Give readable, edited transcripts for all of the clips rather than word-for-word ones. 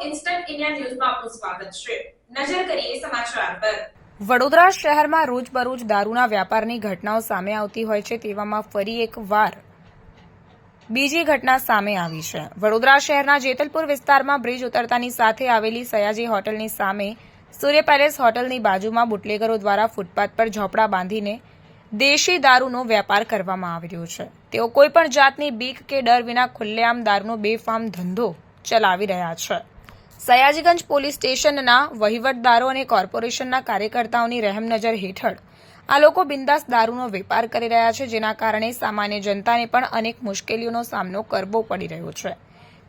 Instant India ન્યૂઝમાં આપનું સ્વાગત છે. નજર કરીએ સમાચાર પર. વડોદરા શહેરમાં રોજબરોજ દારૂના વ્યાપારની ઘટનાઓ સામે આવતી હોય છે, તેવામાં ફરી એક વાર બીજી ઘટના સામે આવી છે. વડોદરા શહેરના જેતલપુર વિસ્તારમાં બ્રિજ ઉતરતાની સાથે આવેલી સયાજી હોટલની સામે સૂર્ય પેલેસ હોટલની બાજુમાં બુટલેગરો દ્વારા ફૂટપાથ પર ઝોપડા બાંધીને દેશી દારૂનો વેપાર કરવામાં આવી રહ્યો છે. તેઓ કોઈપણ જાતની બીક કે ડર વિના ખુલ્લેઆમ દારૂનો બેફામ ધંધો ચલાવી રહ્યા છે. સયાજીગંજ પોલીસ સ્ટેશનના વહીવટદારો અને કોર્પોરેશનના કાર્યકર્તાઓની રહેમનજર હેઠળ આ લોકો બિંદાસ દારૂનો વેપાર કરી રહ્યા છે, જેના કારણે સામાન્ય જનતાને પણ અનેક મુશ્કેલીઓનો સામનો કરવો પડી રહ્યો છે.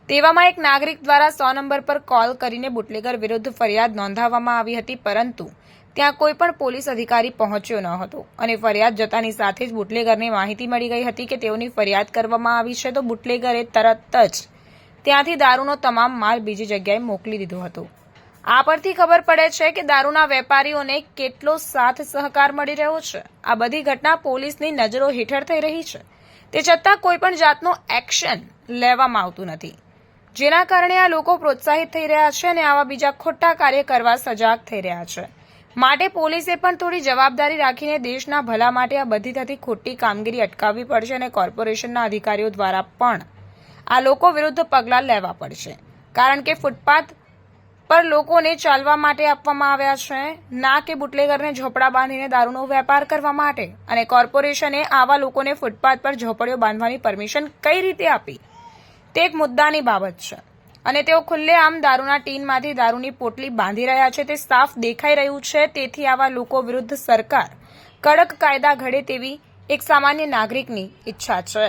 તેવામાં એક નાગરિક દ્વારા 100 નંબર પર કોલ કરીને બુટલેગર વિરુદ્ધ ફરિયાદ નોંધાવવામાં આવી હતી, પરંતુ ત્યાં કોઈ પણ પોલીસ અધિકારી પહોંચ્યો ન હતો અને ફરિયાદ જતાની સાથે જ બુટલેગરને માહિતી મળી ગઈ હતી કે તેઓની ફરિયાદ કરવામાં આવી છે, તો બુટલેગરે તરત જ ત્યાંથી દારૂનો તમામ માલ બીજી જગ્યાએ મોકલી દીધો હતો. આ પરથી ખબર પડે છે કે દારૂના વેપારીઓને કેટલો સાથ સહકાર મળી રહ્યો છે. આ બધી ઘટના પોલીસની નજરો હેઠળ થઈ રહી છે, તે છતાં કોઈ પણ જાતનો એક્શન લેવામાં આવતું નથી, જેના કારણે આ લોકો પ્રોત્સાહિત થઈ રહ્યા છે અને આવા બીજા ખોટા કાર્ય કરવા સજાગ થઈ રહ્યા છે. માટે પોલીસે પણ થોડી જવાબદારી રાખીને દેશના ભલા માટે આ બધી થતી ખોટી કામગીરી અટકાવવી પડશે અને કોર્પોરેશનના અધિકારીઓ દ્વારા પણ આ લોકો વિરુદ્ધ પગલાં લેવા પડશે, કારણ કે ફૂટપાથ પર લોકોને ચાલવા માટે આપવામાં આવ્યા છે, ના કે બુટલેગરને ઝોપડા બાંધીને દારૂનો વેપાર કરવા માટે. અને કોર્પોરેશને આવા લોકોને ફૂટપાથ પર ઝોપડીઓ બાંધવાની પરમિશન કઈ રીતે આપી, તે એક મુદ્દાની બાબત છે. અને તેઓ ખુલ્લેઆમ દારૂના ટીનમાંથી દારૂની પોટલી બાંધી રહ્યા છે, તે સાફ દેખાઈ રહ્યું છે. તેથી આવા લોકો વિરુદ્ધ સરકાર કડક કાયદા ઘડે તેવી એક સામાન્ય નાગરિકની ઈચ્છા છે.